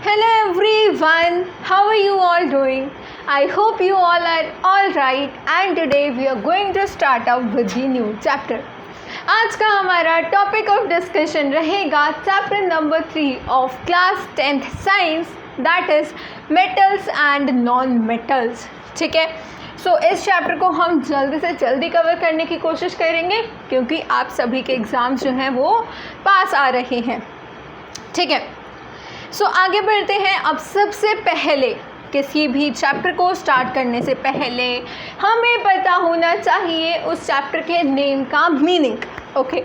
Hello everyone, how are you all doing? I hope you all are all right and today we are going to start out with the new chapter. आज का हमारा topic of discussion रहेगा chapter number 3 of class 10th science, that is metals and non metals. ठीक है, सो इस chapter को हम जल्दी से जल्दी कवर करने की कोशिश करेंगे क्योंकि आप सभी के एग्ज़ाम्स जो हैं वो पास आ रहे हैं. ठीक है, सो आगे बढ़ते हैं. अब सबसे पहले किसी भी चैप्टर को स्टार्ट करने से पहले हमें पता होना चाहिए उस चैप्टर के नेम का meaning. Okay,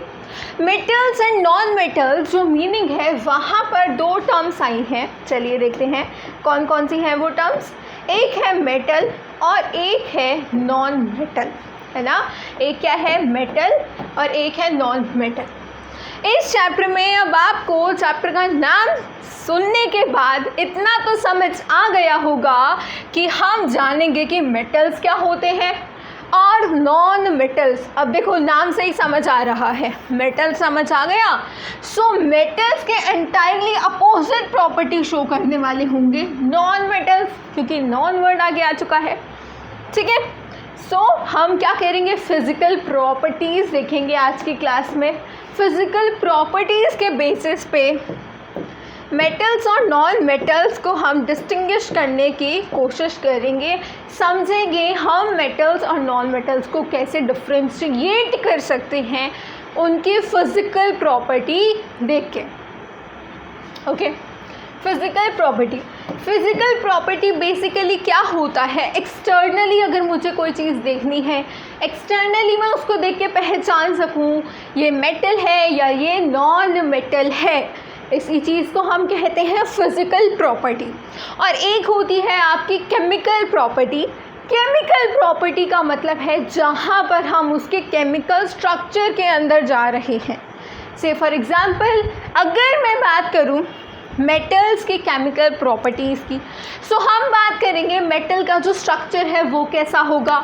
metals and non metals जो मीनिंग है वहाँ पर दो टर्म्स आई हैं. चलिए देखते हैं कौन कौन सी हैं वो टर्म्स. एक है मेटल और एक है नॉन मेटल, है ना. एक क्या है मेटल और एक है नॉन मेटल. इस चैप्टर में अब आपको चैप्टर का नाम सुनने के बाद इतना तो समझ आ गया होगा कि हम जानेंगे कि मेटल्स क्या होते हैं और नॉन मेटल्स. अब देखो नाम से ही समझ आ रहा है, मेटल समझ आ गया. सो मेटल्स के एंटायरली अपोजिट प्रॉपर्टी शो करने वाले होंगे नॉन मेटल्स, क्योंकि नॉन वर्ड आगे आ चुका है. ठीक है, सो हम क्या करेंगे, फिज़िकल प्रॉपर्टीज़ देखेंगे आज की क्लास में. फिज़िकल प्रॉपर्टीज़ के बेसिस पे मेटल्स और नॉन मेटल्स को हम डिस्टिंग्विश करने की कोशिश करेंगे, समझेंगे हम मेटल्स और नॉन मेटल्स को कैसे डिफ्रेंशिएट कर सकते हैं उनकी फ़िज़िकल प्रॉपर्टी देख के. ओके, फ़िज़िकल प्रॉपर्टी बेसिकली क्या होता है. एक्सटर्नली अगर मुझे कोई चीज़ देखनी है, एक्सटर्नली मैं उसको देख के पहचान सकूं ये मेटल है या ये नॉन मेटल है, इसी चीज़ को हम कहते हैं फिज़िकल प्रॉपर्टी. और एक होती है आपकी केमिकल प्रॉपर्टी. केमिकल प्रॉपर्टी का मतलब है जहाँ पर हम उसके केमिकल स्ट्रक्चर के अंदर जा रहे हैं. से फॉर एग्ज़ाम्पल अगर मैं बात करूँ मेटल्स की केमिकल प्रॉपर्टीज़ की, सो हम बात करेंगे मेटल का जो स्ट्रक्चर है वो कैसा होगा,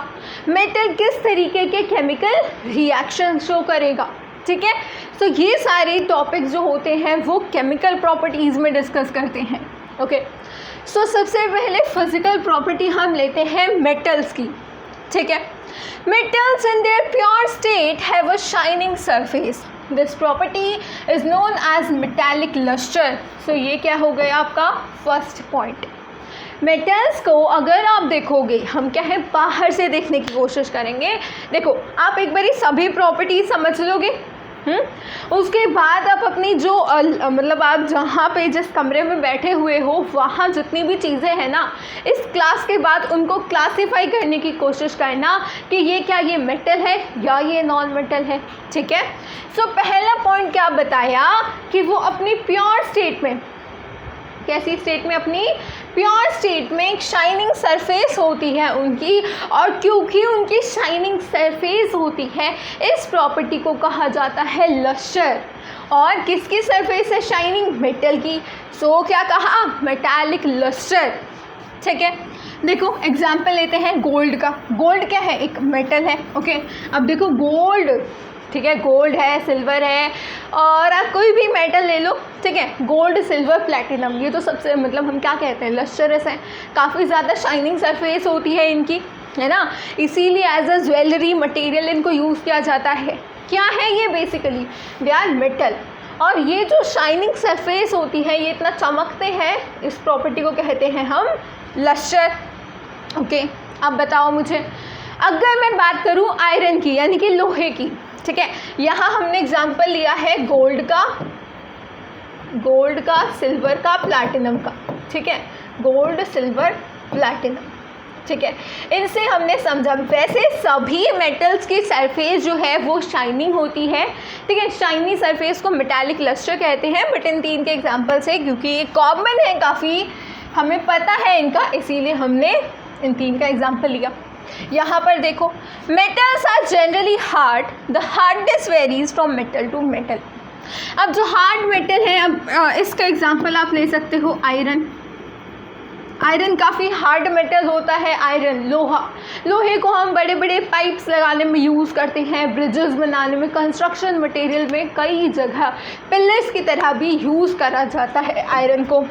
मेटल किस तरीके के केमिकल रिएक्शन शो करेगा. ठीक है, तो ये सारे टॉपिक्स जो होते हैं वो केमिकल प्रॉपर्टीज़ में डिस्कस करते हैं. ओके, सो सबसे पहले फिज़िकल प्रॉपर्टी हम लेते हैं मेटल्स की. ठीक है, metals in their pure state have a shining surface. This property is known as metallic lustre. So ये क्या हो गया आपका फर्स्ट पॉइंट. मेटल्स को अगर आप देखोगे, हम क्या है बाहर से देखने की कोशिश करेंगे. देखो आप एक बारी सभी प्रॉपर्टी समझ लोगे, उसके बाद आप अपनी जो मतलब आप जहाँ पे जिस कमरे में बैठे हुए हो वहाँ जितनी भी चीज़ें हैं ना, इस क्लास के बाद उनको क्लासीफाई करने की कोशिश करना कि ये क्या ये मेटल है या ये नॉन मेटल है. ठीक है, सो पहला पॉइंट क्या बताया कि वो अपनी प्योर स्टेट में, कैसी स्टेट में, अपनी प्योर स्टेट में एक शाइनिंग सरफेस होती है उनकी. और क्योंकि उनकी शाइनिंग सरफेस होती है इस प्रॉपर्टी को कहा जाता है लस्टर. और किसकी सरफेस है शाइनिंग, मेटल की. सो क्या कहा, मेटालिक लस्टर. ठीक है, देखो एग्जाम्पल लेते हैं गोल्ड का. गोल्ड क्या है, एक मेटल है. ओके, अब देखो गोल्ड, ठीक है, गोल्ड है, सिल्वर है, और आप कोई भी मेटल ले लो. ठीक है, गोल्ड, सिल्वर, प्लैटिनम, ये तो सबसे मतलब हम क्या कहते हैं लस्टरस हैं. काफ़ी ज़्यादा शाइनिंग सरफेस होती है इनकी, है ना. इसीलिए एज अ ज्वेलरी मटेरियल इनको यूज़ किया जाता है. क्या है ये, बेसिकली दे आर मेटल. और ये जो शाइनिंग सरफेस होती है, ये इतना चमकते हैं, इस प्रॉपर्टी को कहते हैं हम लस्टर. ओके, अब बताओ मुझे, अगर मैं बात करूँ आयरन की यानी कि लोहे की. ठीक है, यहाँ हमने एग्जाम्पल लिया है गोल्ड का, सिल्वर का, प्लैटिनम का. ठीक है, गोल्ड, सिल्वर, प्लैटिनम. ठीक है, इनसे हमने समझा. वैसे सभी मेटल्स की सरफेस जो है वो शाइनिंग होती है. ठीक है, शाइनी सरफेस को मेटालिक लस्टर कहते हैं. बट इन तीन के एग्जाम्पल से, क्योंकि ये कॉमन है काफ़ी, हमें पता है इनका, इसीलिए हमने इन तीन का एग्जाम्पल लिया. यहाँ पर देखो, metals are generally hard. The hardness varies from metal to metal. अब जो हार्ड मेटल है, अब इसका एग्जांपल आप ले सकते हो आयरन. आयरन काफ़ी हार्ड मेटल होता है. आयरन, लोहे को हम बड़े बड़े पाइप्स लगाने में यूज़ करते हैं, ब्रिजेस बनाने में, कंस्ट्रक्शन मटेरियल में, कई जगह पिलर्स की तरह भी यूज़ करा जाता है आयरन को.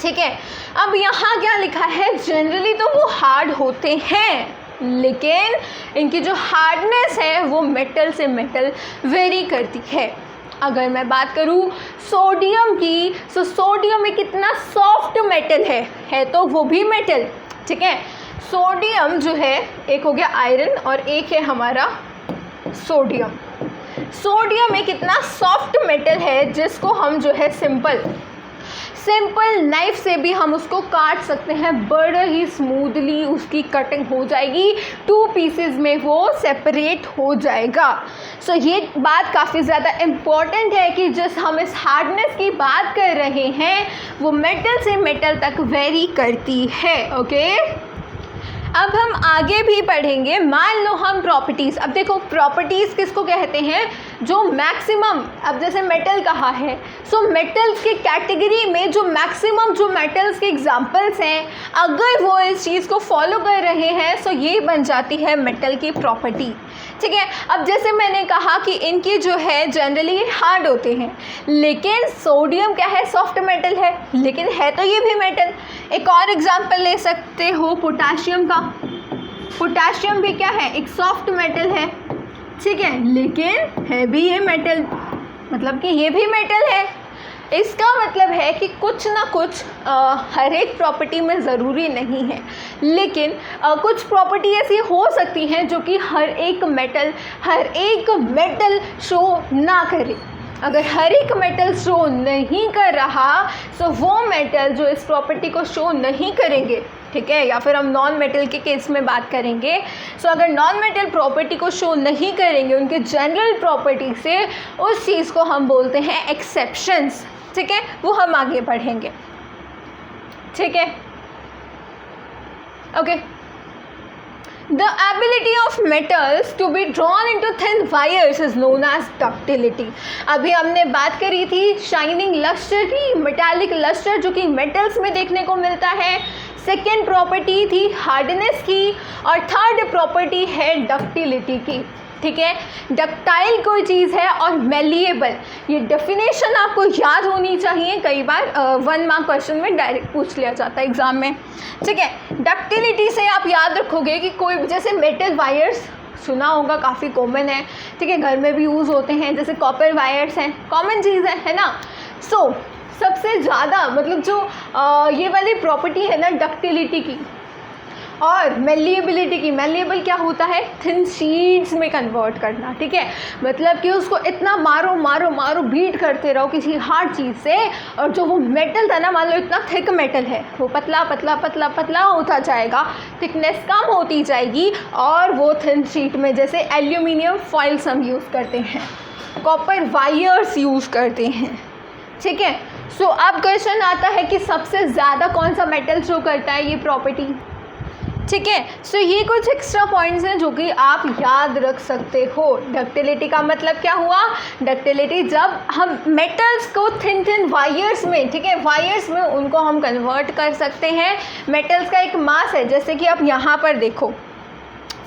ठीक है। अब यहाँ क्या लिखा है, जनरली तो वो हार्ड होते हैं, लेकिन इनकी जो हार्डनेस है वो मेटल से मेटल वेरी करती है। अगर मैं बात करूँ सोडियम की, तो सोडियम एक कितना सॉफ्ट मेटल है तो वो भी मेटल, ठीक है। सोडियम जो है, एक हो गया आयरन और एक है हमारा सोडियम। सोडियम एक इतना सॉफ्ट मेटल है जिसको हम जो है सिंपल नाइफ से भी हम उसको काट सकते हैं, बड़ा ही स्मूथली उसकी कटिंग हो जाएगी, 2 पीसेस में वो सेपरेट हो जाएगा। सो ये बात काफ़ी ज़्यादा इम्पॉर्टेंट है कि जिस हम इस हार्डनेस की बात कर रहे हैं वो मेटल से मेटल तक वेरी करती है। ओके, अब हम आगे भी पढ़ेंगे। मान लो हम प्रॉपर्टीज़, अब देखो प्रॉपर्टीज़ किसको कहते हैं, जो मैक्सिमम, अब जैसे मेटल कहा है, सो मेटल्स की कैटेगरी में जो मैक्सिमम जो मेटल्स के एग्जांपल्स हैं, अगर वो इस चीज़ को फॉलो कर रहे हैं सो ये बन जाती है मेटल की प्रॉपर्टी, ठीक है। अब जैसे मैंने कहा कि इनकी जो है जनरली हार्ड होते हैं, लेकिन सोडियम क्या है, सॉफ्ट मेटल है, लेकिन है तो ये भी मेटल। एक और एग्जांपल ले सकते हो पोटाशियम का। पोटाशियम भी क्या है, एक सॉफ्ट मेटल है, ठीक है, लेकिन है भी ये मेटल, मतलब कि ये भी मेटल है। इसका मतलब है कि कुछ ना कुछ हर एक प्रॉपर्टी में ज़रूरी नहीं है, लेकिन कुछ प्रॉपर्टी ऐसी हो सकती हैं जो कि हर एक मेटल शो ना करे। अगर हर एक मेटल शो नहीं कर रहा तो वो मेटल जो इस प्रॉपर्टी को शो नहीं करेंगे, ठीक है, या फिर हम नॉन मेटल के केस में बात करेंगे, सो अगर नॉन मेटल प्रॉपर्टी को शो नहीं करेंगे उनके जनरल प्रॉपर्टी से, उस चीज़ को हम बोलते हैं एक्सेप्शंस, ठीक है, वो हम आगे पढ़ेंगे, ठीक है। Okay, The ability of metals to be drawn into thin wires is known as ductility. अभी हमने बात करी थी शाइनिंग लस्टर की, मेटालिक लस्टर जो कि मेटल्स में देखने को मिलता है। सेकेंड प्रॉपर्टी थी हार्डनेस की, और थर्ड प्रॉपर्टी है डक्टिलिटी की, ठीक है। डक्टाइल कोई चीज़ है और मेलिएबल, ये डेफिनेशन आपको याद होनी चाहिए, कई बार 1 मार्क क्वेश्चन में डायरेक्ट पूछ लिया जाता है एग्ज़ाम में, ठीक है। डक्टिलिटी से आप याद रखोगे कि कोई जैसे मेटल वायर्स सुना होगा, काफ़ी कॉमन है, ठीक है, घर में भी यूज़ होते हैं, जैसे कॉपर वायर्स हैं, कॉमन चीज़ है ना। सो सबसे ज़्यादा मतलब जो ये वाली प्रॉपर्टी है ना डक्टिलिटी की और मेलिएबिलिटी की, मेलिएबल क्या होता है, थिन शीट्स में कन्वर्ट करना, ठीक है, मतलब कि उसको इतना मारो मारो मारो बीट करते रहो किसी हार्ड चीज़ से, और जो वो मेटल था ना, मान लो इतना थिक मेटल है, वो पतला पतला पतला पतला होता जाएगा, थिकनेस कम होती जाएगी, और वो थिन शीट में, जैसे एल्यूमिनियम फॉइल्स हम यूज़ करते हैं, कॉपर वायर्स यूज़ करते हैं, ठीक है। सो अब क्वेश्चन आता है कि सबसे ज़्यादा कौन सा मेटल शो करता है ये प्रॉपर्टी, ठीक है। सो ये कुछ एक्स्ट्रा पॉइंट्स हैं जो कि आप याद रख सकते हो। डक्टिलिटी का मतलब क्या हुआ, डक्टिलिटी जब हम मेटल्स को थिन थिन वायर्स में, ठीक है, वायर्स में उनको हम कन्वर्ट कर सकते हैं। मेटल्स का एक मास है, जैसे कि आप यहाँ पर देखो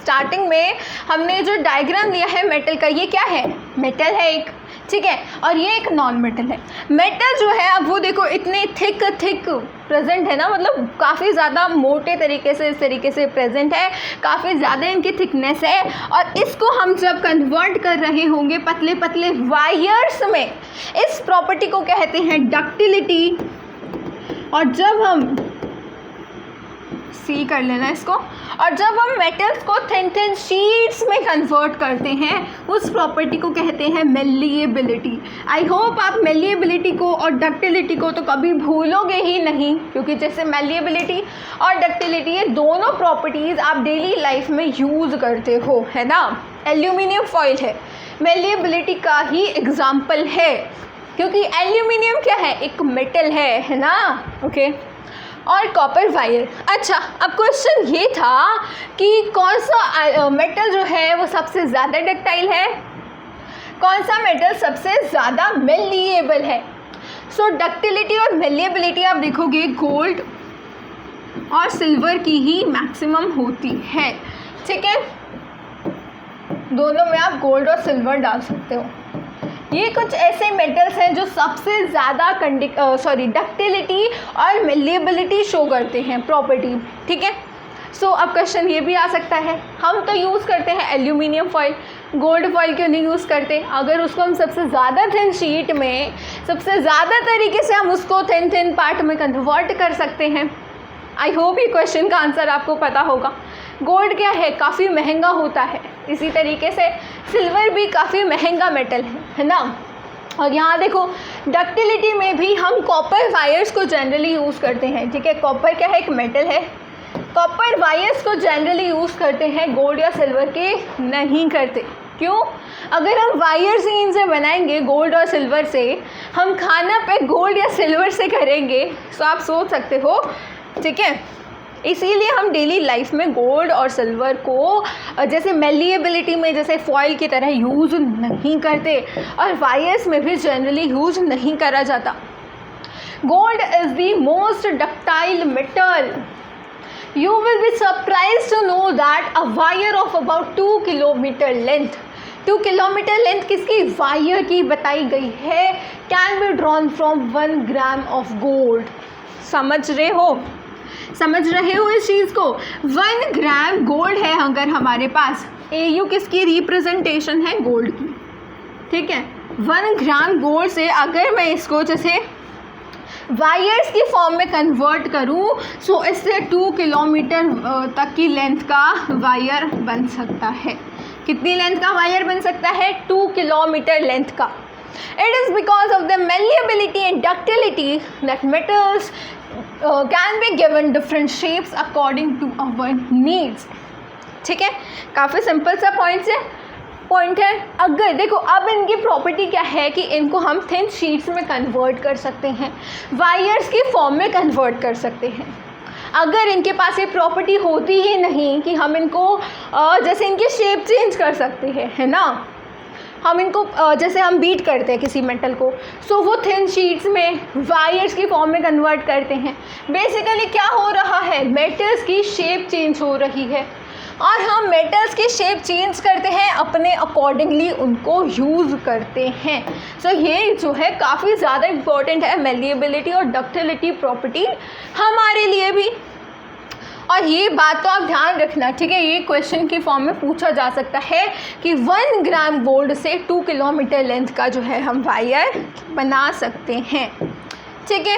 स्टार्टिंग में हमने जो डायग्राम लिया है मेटल का, ये क्या है, मेटल है एक, ठीक है, और ये एक नॉन मेटल है। मेटल जो है अब वो देखो इतने थिक प्रेजेंट है ना, मतलब काफ़ी ज़्यादा मोटे तरीके से इस तरीके से प्रेजेंट है, काफ़ी ज़्यादा इनकी थिकनेस है, और इसको हम जब कन्वर्ट कर रहे होंगे पतले पतले वायर्स में, इस प्रॉपर्टी को कहते हैं डक्टिलिटी। और जब हम सी कर लेना इसको, और जब हम मेटल्स को थिन थिन शीट्स में कन्वर्ट करते हैं उस प्रॉपर्टी को कहते हैं मेलिएबिलिटी। आई होप आप मेलिएबिलिटी को और डक्टिलिटी को तो कभी भूलोगे ही नहीं, क्योंकि जैसे मेलिएबिलिटी और डक्टिलिटी ये दोनों प्रॉपर्टीज़ आप डेली लाइफ में यूज़ करते हो, है ना। एल्यूमिनियम फॉइल है, मेलिएबिलिटी का ही एग्जाम्पल है, क्योंकि एल्यूमिनियम क्या है, एक मेटल है ना, ओके। और कॉपर वायर। अच्छा, अब क्वेश्चन ये था कि कौन सा मेटल जो है वो सबसे ज़्यादा डक्टाइल है, कौन सा मेटल सबसे ज़्यादा मेलिएबल है। सो डक्टिलिटी और मेलिएबिलिटी आप देखोगे गोल्ड और सिल्वर की ही मैक्सिमम होती है, ठीक है, दोनों में आप गोल्ड और सिल्वर डाल सकते हो। ये कुछ ऐसे मेटल्स हैं जो सबसे ज़्यादा डक्टिलिटी और मेलिएबिलिटी शो करते हैं प्रॉपर्टी, ठीक है। सो अब क्वेश्चन ये भी आ सकता है, हम तो यूज़ करते हैं एल्यूमिनियम फॉइल, गोल्ड फॉइल क्यों नहीं यूज़ करते? अगर उसको हम सबसे ज़्यादा थिन शीट में सबसे ज़्यादा तरीके से हम उसको थिन पार्ट में कन्वर्ट कर सकते हैं। आई होप ये क्वेश्चन का आंसर आपको पता होगा। गोल्ड क्या है, काफ़ी महंगा होता है, इसी तरीके से सिल्वर भी काफ़ी महंगा मेटल है ना। और यहाँ देखो डक्टिलिटी में भी हम कॉपर वायर्स को जनरली यूज़ करते हैं, ठीक है। कॉपर क्या है, एक मेटल है। कॉपर वायर्स को जनरली यूज़ करते हैं, गोल्ड या सिल्वर के नहीं करते। क्यों? अगर हम वायर्स ही इनसे बनाएंगे गोल्ड और सिल्वर से, हम खाना पे गोल्ड या सिल्वर से करेंगे, तो आप सोच सकते हो, ठीक है। इसीलिए हम डेली लाइफ में गोल्ड और सिल्वर को जैसे मेलिएबिलिटी में जैसे फॉइल की तरह यूज़ नहीं करते, और वायर्स में भी जनरली यूज़ नहीं करा जाता। Gold is the most ductile metal. You will be surprised to know that a wire of about 2 kilometer length, 2 kilometer length किसकी, वायर की बताई गई है, can be drawn from 1 gram of gold। समझ रहे हो इस चीज़ को? 1 ग्राम गोल्ड है अगर हमारे पास, AU किसकी रिप्रेजेंटेशन है, गोल्ड की, ठीक है। 1 ग्राम गोल्ड से अगर मैं इसको जैसे वायर्स की फॉर्म में कन्वर्ट करूँ, सो इससे 2 किलोमीटर तक की लेंथ का वायर बन सकता है। कितनी लेंथ का वायर बन सकता है? 2 किलोमीटर लेंथ का। It is because of the malleability and ductility that metals can be given different shapes according to our needs, ठीक है। काफ़ी सिंपल सा पॉइंट है। अगर देखो अब इनकी प्रॉपर्टी क्या है कि इनको हम थिन शीट्स में कन्वर्ट कर सकते हैं, वायर्स की फॉर्म में कन्वर्ट कर सकते हैं। अगर इनके पास ये प्रॉपर्टी होती ही नहीं कि हम इनको जैसे इनकी शेप चेंज कर सकते हैं, है ना, हम इनको जैसे हम बीट करते हैं किसी मेटल को, सो वो थिन शीट्स में वायर्स की फॉर्म में कन्वर्ट करते हैं। बेसिकली क्या हो रहा है, मेटल्स की शेप चेंज हो रही है, और हम मेटल्स की शेप चेंज करते हैं, अपने अकॉर्डिंगली उनको यूज़ करते हैं। सो ये जो है काफ़ी ज़्यादा इम्पॉर्टेंट है, मेलिएबिलिटी और डक्टिलिटी प्रॉपर्टी हमारे लिए भी। और ये बात तो आप ध्यान रखना, ठीक है, ये क्वेश्चन की फॉर्म में पूछा जा सकता है कि 1 ग्राम गोल्ड से 2 किलोमीटर लेंथ का जो है हम वायर बना सकते हैं, ठीक है।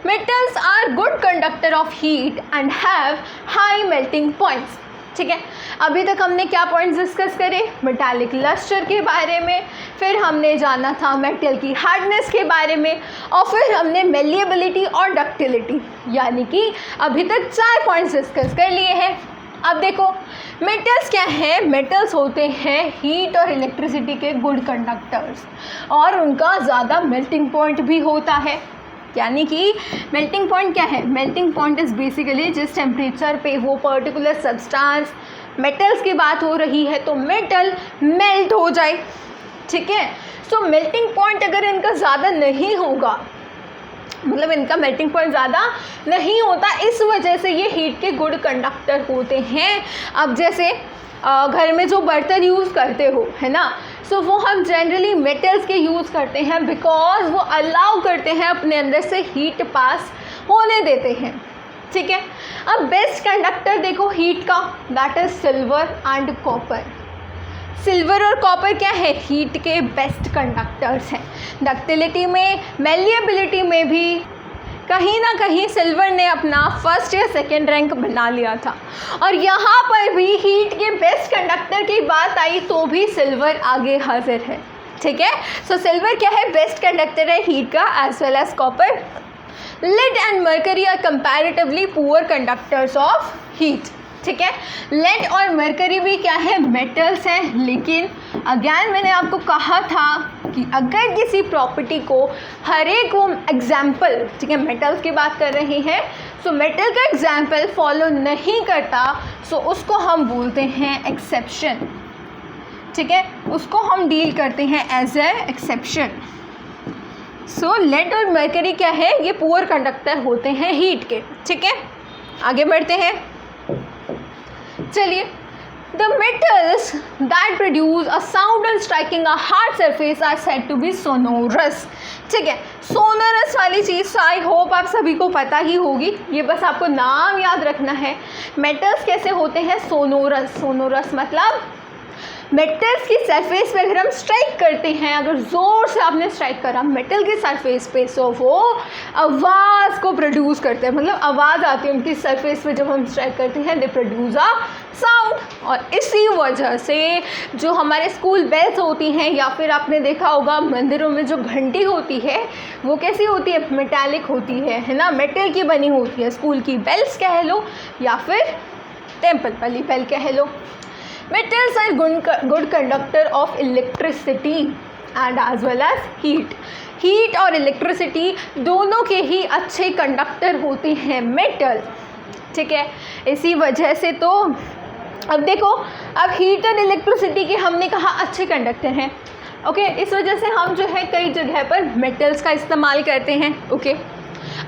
Metals are good conductor of heat and have high melting points, ठीक है। अभी तक हमने क्या पॉइंट्स डिस्कस करे, मेटालिक लस्टर के बारे में, फिर हमने जाना था मेटल की हार्डनेस के बारे में, और फिर हमने मेलिएबिलिटी और डक्टिलिटी, यानी कि अभी तक 4 पॉइंट्स डिस्कस कर लिए हैं। अब देखो मेटल्स क्या है, मेटल्स होते हैं हीट और इलेक्ट्रिसिटी के गुड कंडक्टर्स, और उनका ज़्यादा मेल्टिंग पॉइंट भी होता है। यानी कि मेल्टिंग पॉइंट क्या है, मेल्टिंग पॉइंट इज़ बेसिकली जिस टेम्परेचर पे वो पर्टिकुलर सब्सटेंस, मेटल्स की बात हो रही है तो मेटल मेल्ट हो जाए, ठीक है। सो मेल्टिंग पॉइंट अगर इनका ज़्यादा नहीं होगा, मतलब इनका मेल्टिंग पॉइंट ज़्यादा नहीं होता, इस वजह से ये हीट के गुड कंडक्टर होते हैं। अब जैसे घर में जो बर्तन यूज़ करते हो, है ना, सो वो हम जनरली मेटल्स के यूज़ करते हैं, बिकॉज वो अलाउ करते हैं अपने अंदर से हीट पास होने देते हैं, ठीक है। अब बेस्ट कंडक्टर देखो हीट का, that is silver and copper. Silver और कॉपर क्या है, हीट के बेस्ट कंडक्टर्स हैं। डक्टिलिटी में, मेलिएबिलिटी में भी कहीं ना कहीं सिल्वर ने अपना फर्स्ट या सेकेंड रैंक बना लिया था, और यहाँ पर भी हीट के बेस्ट कंडक्टर की बात आई तो भी सिल्वर आगे हाजिर है, ठीक है। सो सिल्वर क्या है, बेस्ट कंडक्टर है हीट का, as well as copper. Lead and mercury are comparatively poor conductors of heat, ठीक है। लेड और मरकरी भी क्या है, मेटल्स हैं, लेकिन अगेन मैंने आपको कहा था कि अगर किसी प्रॉपर्टी को हर एक वो एग्जाम्पल, ठीक है, मेटल्स की बात कर रही हैं, सो मेटल का एग्जाम्पल फॉलो नहीं करता, सो उसको हम बोलते हैं एक्सेप्शन, ठीक है, उसको हम डील करते हैं as a exception. So lead और मरकरी क्या है, ये पुअर कंडक्टर होते हैं हीट के, ठीक है। आगे बढ़ते हैं, चलिए the metals that produce a sound on striking a hard surface are said to be sonorous. ठीक है, सोनोरस वाली चीज़ आई होप आप सभी को पता ही होगी, ये बस आपको नाम याद रखना है। मेटल्स कैसे होते हैं सोनोरस? सोनोरस मतलब मेटल्स की सरफेस पे अगर हम स्ट्राइक करते हैं, अगर ज़ोर से आपने स्ट्राइक करा मेटल की सरफेस पे, सो वो आवाज़ को प्रोड्यूस करते हैं, मतलब आवाज़ आती है उनकी सरफेस पे जब हम स्ट्राइक करते हैं, दे प्रोड्यूस अ साउंड। और इसी वजह से जो हमारे स्कूल बेल्स होती हैं या फिर आपने देखा होगा मंदिरों में जो घंटी होती है वो कैसी होती है? मेटालिक होती है ना, मेटल की बनी होती है। स्कूल की बेल्स कह लो या फिर टेम्पल वाली बेल कह लो। Metals are good conductor of electricity and as well as heat. Heat और electricity दोनों के ही अच्छे कंडक्टर होते हैं मेटल। ठीक है, इसी वजह से तो अब देखो, अब हीट और इलेक्ट्रिसिटी के हमने कहा अच्छे कंडक्टर हैं। ओके, इस वजह से हम जो है कई जगह पर मेटल्स का इस्तेमाल करते हैं। ओके,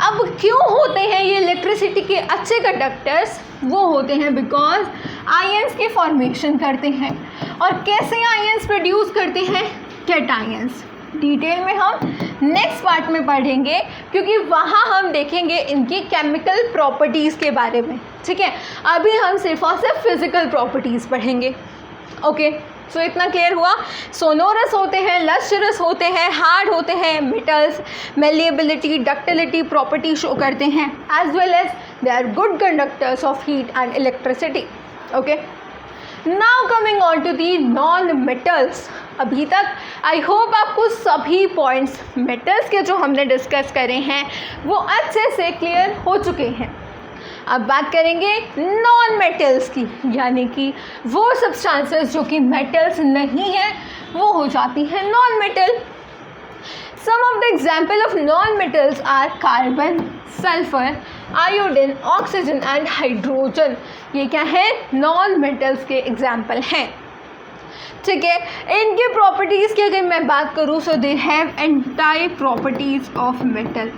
अब क्यों होते हैं ये इलेक्ट्रिसिटी के अच्छे कंडक्टर्स? वो होते हैं बिकॉज आयंस के फॉर्मेशन करते हैं। और कैसे आयंस प्रोड्यूस करते हैं? कैटायंस। डिटेल में हम नेक्स्ट पार्ट में पढ़ेंगे, क्योंकि वहाँ हम देखेंगे इनकी केमिकल प्रॉपर्टीज़ के बारे में। ठीक है, अभी हम सिर्फ और सिर्फ फिजिकल प्रॉपर्टीज़ पढ़ेंगे। ओके, सो इतना क्लियर हुआ। सोनोरस होते हैं, लस्ट्रस होते हैं, हार्ड होते हैं। Metals malleability, ductility property show करते हैं, as well as they are good conductors of heat and electricity. Okay, now coming on to the non metals. अभी तक आई होप आपको सभी पॉइंट्स मेटल्स के जो हमने डिस्कस करे हैं वो अच्छे से क्लियर हो चुके हैं। अब बात करेंगे नॉन मेटल्स की, यानी कि वो सब्सटेंसेस जो कि मेटल्स नहीं हैं वो हो जाती हैं non metal. Some of the example of non metals are carbon, sulphur, iodine, oxygen and hydrogen. ये क्या है? नॉन मेटल्स के एग्जाम्पल हैं। ठीक है, इनके प्रॉपर्टीज़ की अगर मैं बात करूँ, so they have anti properties of metal.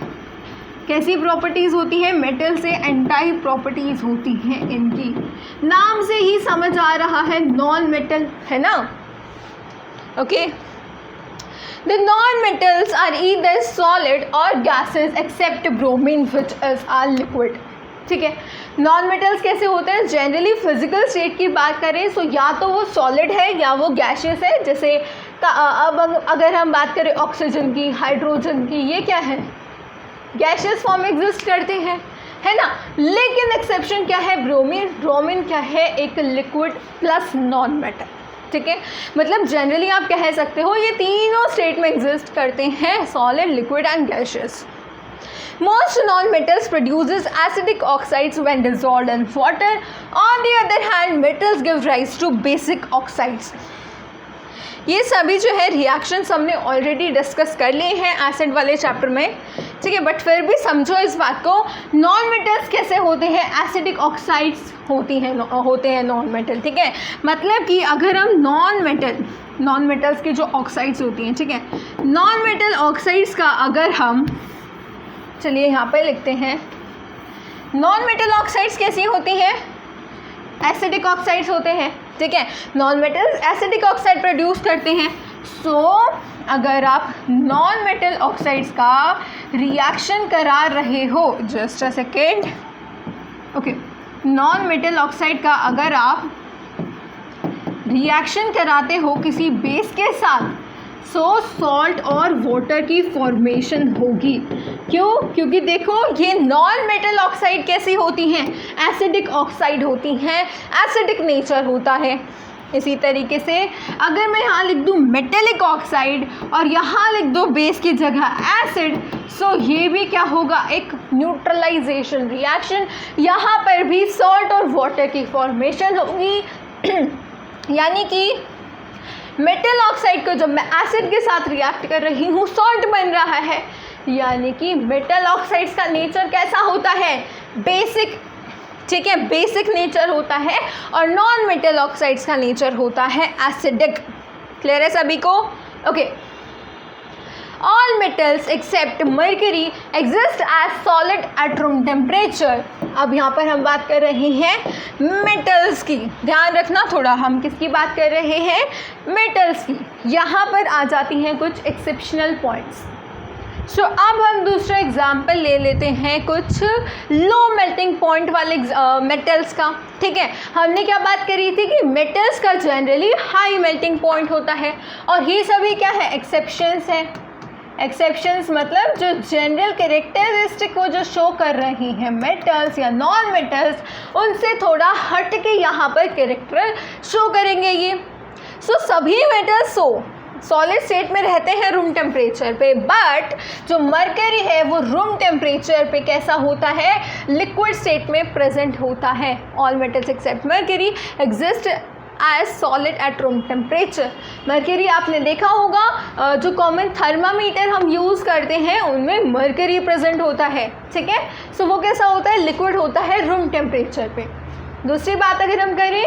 कैसी प्रॉपर्टीज़ होती है? मेटल से एंटाई प्रॉपर्टीज़ होती हैं इनकी। नाम से ही समझ आ रहा है नॉन मेटल, है ना। Okay, the non metals are either solid or gases except bromine which is are liquid. ठीक है, नॉन मेटल्स कैसे होते हैं? जनरली फिजिकल स्टेट की बात करें तो या तो वो सॉलिड है या वो गैशियस है। जैसे अब अगर हम बात करें ऑक्सीजन की, हाइड्रोजन की, ये क्या है? गैशियस फॉर्म एग्जिस्ट करते हैं, है ना। लेकिन एक्सेप्शन क्या है? ब्रोमीन। ब्रोमीन क्या है? एक लिक्विड प्लस नॉन मेटल। ठीक है, मतलब जनरली आप कह सकते हो ये तीनों स्टेट में एग्जिस्ट करते हैं, solid, liquid and gaseous. Most non-metals produces acidic oxides when dissolved in water. On the other hand, metals give rise to basic oxides. ये सभी जो है रिएक्शंस हमने ऑलरेडी डिस्कस कर लिए हैं एसिड वाले चैप्टर में। ठीक है, बट फिर भी समझो इस बात को, नॉन मेटल्स कैसे होते हैं? एसिडिक ऑक्साइड्स होते हैं नॉन मेटल। ठीक है, मतलब कि अगर हम नॉन मेटल्स की जो ऑक्साइड्स होती हैं, ठीक है, नॉन मेटल ऑक्साइड्स का अगर हम, चलिए यहाँ पे लिखते हैं, नॉन मेटल ऑक्साइड्स कैसी होती हैं? एसिडिक ऑक्साइड्स होते हैं। ठीक है, non metal acidic oxide produce करते हैं। सो अगर आप नॉन मेटल ऑक्साइड्स का रिएक्शन करा रहे हो, just a second, okay, non metal oxide का अगर आप रिएक्शन कराते हो किसी बेस के साथ, सो सॉल्ट और वाटर की फॉर्मेशन होगी। क्यों? क्योंकि देखो ये नॉन मेटल ऑक्साइड कैसी होती हैं? एसिडिक ऑक्साइड होती हैं, एसिडिक नेचर होता है। इसी तरीके से अगर मैं यहाँ लिख दूँ मेटेलिक ऑक्साइड और यहाँ लिख दो बेस की जगह एसिड, सो ये भी क्या होगा? एक न्यूट्रलाइजेशन रिएक्शन। यहाँ पर भी सॉल्ट और वाटर की फॉर्मेशन होगी। यानी कि मेटल ऑक्साइड को जब मैं एसिड के साथ रिएक्ट कर रही हूँ, सॉल्ट बन रहा है। यानी कि मेटल ऑक्साइड्स का नेचर कैसा होता है? बेसिक। ठीक है, बेसिक नेचर होता है। और नॉन मेटल ऑक्साइड्स का नेचर होता है एसिडिक। क्लियर है सभी को? Okay, all metals except mercury exist as solid at room temperature. अब यहाँ पर हम बात कर रहे हैं मेटल्स की, ध्यान रखना थोड़ा, हम किसकी बात कर रहे हैं, मेटल्स की। यहाँ पर आ जाती हैं कुछ एक्सेप्शनल पॉइंट्स। सो अब हम दूसरा एग्जाम्पल ले लेते हैं कुछ लो मेल्टिंग पॉइंट वाले मेटल्स का। ठीक है, हमने क्या बात करी थी कि मेटल्स का जनरली हाई मेल्टिंग पॉइंट होता है, और ये सभी क्या है, एक्सेप्शंस है। एक्सेप्शंस मतलब जो जनरल कैरेक्टरिस्टिक को जो शो कर रही हैं मेटल्स या नॉन मेटल्स, उनसे थोड़ा हट के यहाँ पर कैरेक्टर शो करेंगे ये। सो सभी मेटल्स सॉलिड स्टेट में रहते हैं रूम टेम्परेचर पे, बट जो मरकरी है वो रूम टेम्परेचर पे कैसा होता है, लिक्विड स्टेट में प्रेजेंट होता है। All metals except mercury exist as solid at room temperature. Mercury आपने देखा होगा, जो कॉमन थर्मामीटर हम यूज़ करते हैं उनमें मरकरी प्रेजेंट होता है। ठीक है, सो वो कैसा होता है, लिक्विड होता है रूम टेम्परेचर पे। दूसरी बात अगर हम करें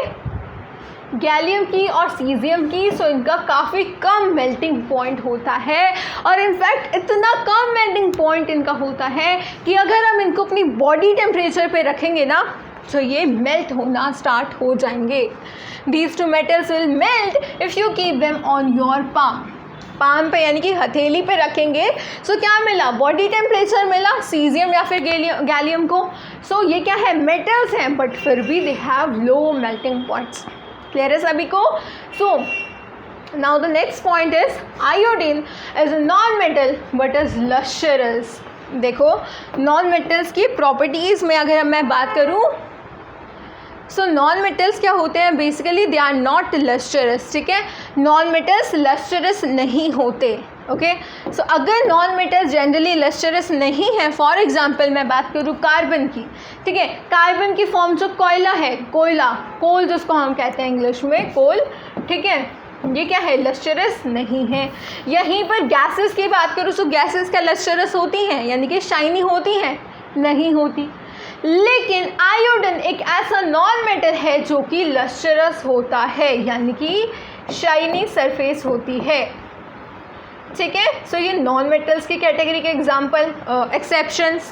गैलियम की और सीजियम की, सो इनका काफ़ी कम मेल्टिंग पॉइंट होता है, और इनफैक्ट इतना कम मेल्टिंग पॉइंट इनका होता है कि अगर हम इनको अपनी बॉडी टेम्परेचर पे रखेंगे ना, तो ये मेल्ट होना स्टार्ट हो जाएंगे। These two metals will melt if you keep them on your palm पे, यानी कि हथेली पे रखेंगे। सो क्या मिला, बॉडी टेम्परेचर मिला सीजियम या फिर गैलियम को। सो ये क्या है, मेटल्स हैं, बट फिर भी they have low melting points. Clear है सभी को। So now the next point is iodine is a non metal but is lustrous. देखो नॉन मेटल्स की प्रॉपर्टीज़ में अगर मैं बात करूँ, सो नॉन मेटल्स क्या होते हैं, basically they are not lustrous. ठीक है, नॉन मेटल्स लस्टरस नहीं होते। ओके, सो अगर नॉन मेटल्स जनरली लस्टरस नहीं है, फॉर एग्जांपल मैं बात करूँ कार्बन की। ठीक है, कार्बन की फॉर्म जो कोयला है, कोल जिसको हम कहते हैं इंग्लिश में कोल। ठीक है, ये क्या है, लस्टरस नहीं है। यहीं पर गैसेस की बात करूँ, सो गैसेस क्या लस्टरस होती हैं, यानी कि शाइनी होती हैं, नहीं होती। लेकिन आयोडीन एक ऐसा नॉन मेटल है जो कि लस्टरस होता है, यानी कि शाइनी सरफेस होती है। ठीक है, सो ये नॉन मेटल्स की कैटेगरी के example exceptions.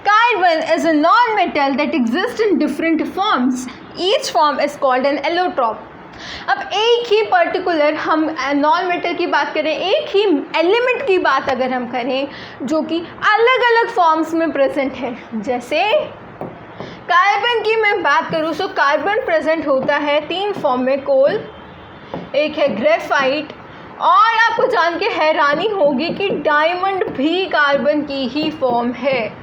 Carbon is a non metal that exist in different forms, each form is called an allotrope. अब एक ही पर्टिकुलर हम नॉन मेटल की बात करें, एक ही एलिमेंट की बात अगर हम करें जो कि अलग अलग फॉर्म्स में प्रेजेंट है, जैसे कार्बन की मैं बात करूँ, सो कार्बन प्रेजेंट होता है 3 फॉर्म में, कोल, एक है ग्रेफाइट, और आपको जान के हैरानी होगी कि डायमंड भी कार्बन की ही फॉर्म है।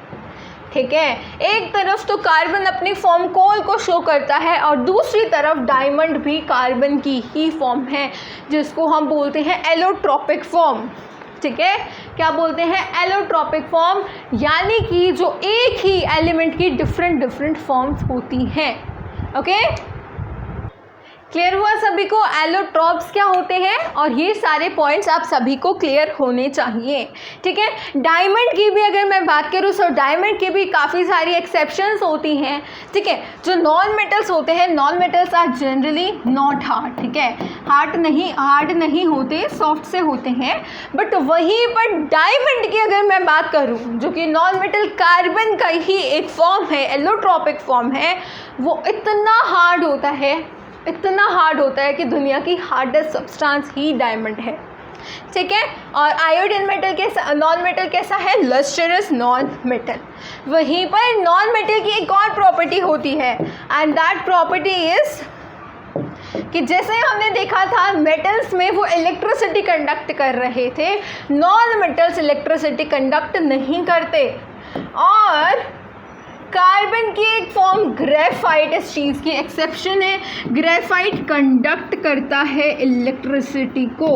ठीक है, एक तरफ तो कार्बन अपनी फॉर्म कोल को शो करता है और दूसरी तरफ डायमंड भी कार्बन की ही फॉर्म है, जिसको हम बोलते हैं एलोट्रॉपिक फॉर्म। ठीक है, क्या बोलते हैं, एलोट्रॉपिक फॉर्म, यानी कि जो एक ही एलिमेंट की डिफरेंट फॉर्म्स होती हैं। ओके, क्लियर हुआ सभी को एलोट्रॉप्स क्या होते हैं, और ये सारे पॉइंट्स आप सभी को क्लियर होने चाहिए। ठीक है, डायमंड की भी अगर मैं बात करूँ, सो डायमंड की भी काफ़ी सारी एक्सेप्शंस होती हैं। ठीक है, जो नॉन मेटल्स होते हैं, non metals are generally not hard. ठीक है, हार्ड नहीं होते, सॉफ्ट से होते हैं। बट वहीं पर डायमंड की अगर मैं बात करूँ, जो कि नॉन मेटल कार्बन का ही एक फॉर्म है, एलोट्रॉपिक फॉर्म है, वो इतना हार्ड होता है कि दुनिया की हार्डेस्ट सब्सटेंस ही डायमंड है। ठीक है, और आयोडीन मेटल कैसा, नॉन मेटल कैसा है, लस्टरस नॉन मेटल। वहीं पर नॉन मेटल की एक और प्रॉपर्टी होती है, एंड दैट प्रॉपर्टी इज कि जैसे हमने देखा था मेटल्स में वो इलेक्ट्रिसिटी कंडक्ट कर रहे थे, नॉन मेटल्स इलेक्ट्रिसिटी कंडक्ट नहीं करते। और कार्बन की एक फॉर्म ग्रेफाइट इस चीज़ की एक्सेप्शन है, ग्रेफाइट कंडक्ट करता है इलेक्ट्रिसिटी को।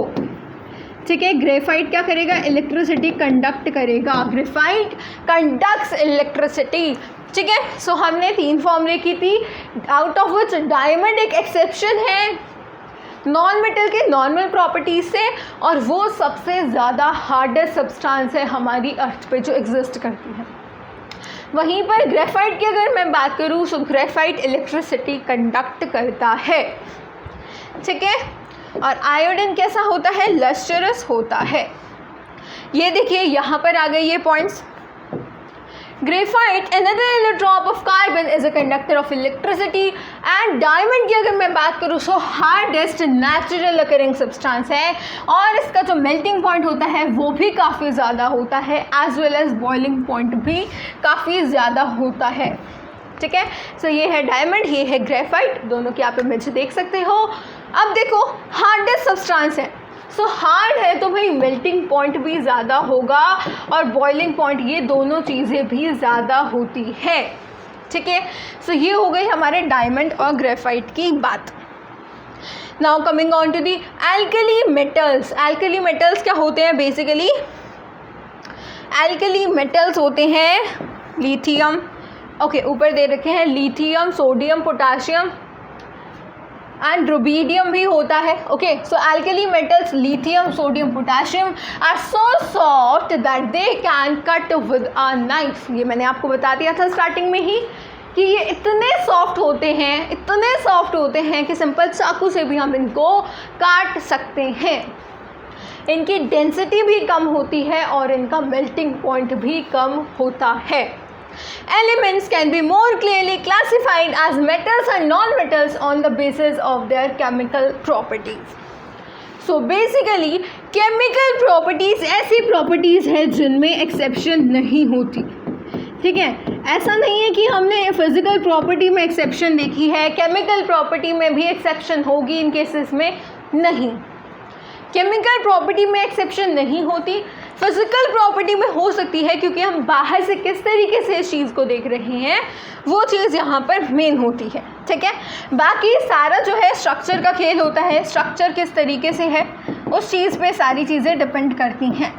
ठीक है, ग्रेफाइट क्या करेगा, इलेक्ट्रिसिटी कंडक्ट करेगा, ग्रेफाइट कंडक्ट्स इलेक्ट्रिसिटी। ठीक है, सो हमने 3 फॉर्म लिखी थी, आउट ऑफ विच डायमंड एक एक्सेप्शन है नॉन मेटल के नॉर्मल प्रॉपर्टीज से, और वो सबसे ज़्यादा हार्डेस्ट सब्सटेंस है हमारी अर्थ पे जो एग्जिस्ट करती है। वहीं पर ग्रेफाइट की अगर मैं बात करूँ, सो ग्रेफाइट इलेक्ट्रिसिटी कंडक्ट करता है। ठीक है, और आयोडीन कैसा होता है, लस्टरस होता है। ये देखिए यहाँ पर आ गए ये points. Graphite another allotrope of carbon is a conductor of electricity and diamond की अगर मैं बात करूँ सो हार्डेस्ट नेचुरल अकरिंग सब्सटेंस है और इसका जो मेल्टिंग पॉइंट होता है वो भी काफ़ी ज़्यादा होता है as well as boiling point भी काफ़ी ज़्यादा होता है। ठीक है, सो ये है डायमंड, ये है ग्रेफाइट, दोनों की आप इमेज देख सकते हो। अब देखो हार्डेस्ट सब्सटेंस है, सो हार्ड है तो भाई मेल्टिंग पॉइंट भी ज़्यादा होगा और बॉइलिंग पॉइंट, ये दोनों चीज़ें भी ज़्यादा होती है। ठीक है, सो ये हो गई हमारे डायमंड और ग्रेफाइट की बात। Now coming on to the alkali metals. Alkali metals क्या होते हैं बेसिकली? एल्कली मेटल्स होते हैं लिथियम, ओके ऊपर दे रखे हैं lithium, sodium, potassium and rubidium भी होता है। Okay, so alkali metals lithium, sodium, potassium are so soft that they can cut with a knife. ये मैंने आपको बता दिया था स्टार्टिंग में ही कि ये इतने सॉफ्ट होते हैं, इतने सॉफ्ट होते हैं कि सिंपल चाकू से भी हम इनको काट सकते हैं। इनकी डेंसिटी भी कम होती है और इनका मेल्टिंग पॉइंट भी कम होता है। Elements can be more clearly classified as metals and non-metals on the basis of their chemical properties. So basically chemical properties ऐसी properties है जिनमें exception नहीं होती। ठीक है, ऐसा नहीं है कि हमने फिजिकल प्रॉपर्टी में एक्सेप्शन देखी है, केमिकल प्रॉपर्टी में भी एक्सेप्शन होगी इन केसेस में, नहीं। केमिकल प्रॉपर्टी में एक्सेप्शन नहीं होती, फिजिकल प्रॉपर्टी में हो सकती है क्योंकि हम बाहर से किस तरीके से इस चीज़ को देख रहे हैं वो चीज़ यहाँ पर मेन होती है। ठीक है, बाकी सारा जो है स्ट्रक्चर का खेल होता है, स्ट्रक्चर किस तरीके से है उस चीज़ पे सारी चीज़ें डिपेंड करती हैं।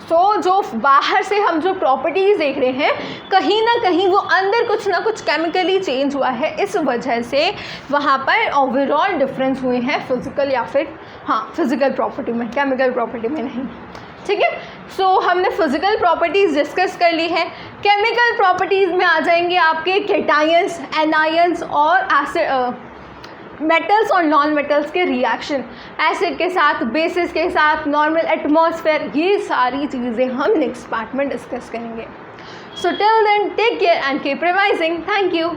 सो जो बाहर से हम जो प्रॉपर्टीज़ देख रहे हैं कहीं ना कहीं वो अंदर कुछ ना कुछ केमिकली चेंज हुआ है, इस वजह से वहाँ पर ओवरऑल डिफरेंस हुए हैं फिजिकल या फिर फिजिकल प्रॉपर्टी में, केमिकल प्रॉपर्टी में नहीं। ठीक है, सो हमने फिजिकल प्रॉपर्टीज़ डिस्कस कर ली है। केमिकल प्रॉपर्टीज़ में आ जाएंगे आपके केटायंस, एनायंस और एसिड, मेटल्स और नॉन मेटल्स के रिएक्शन, एसिड के साथ, बेसिस के साथ, नॉर्मल एटमॉस्फेयर, ये सारी चीज़ें हम नेक्स्ट पार्ट में डिस्कस करेंगे। So till then take care and keep revising. Thank you.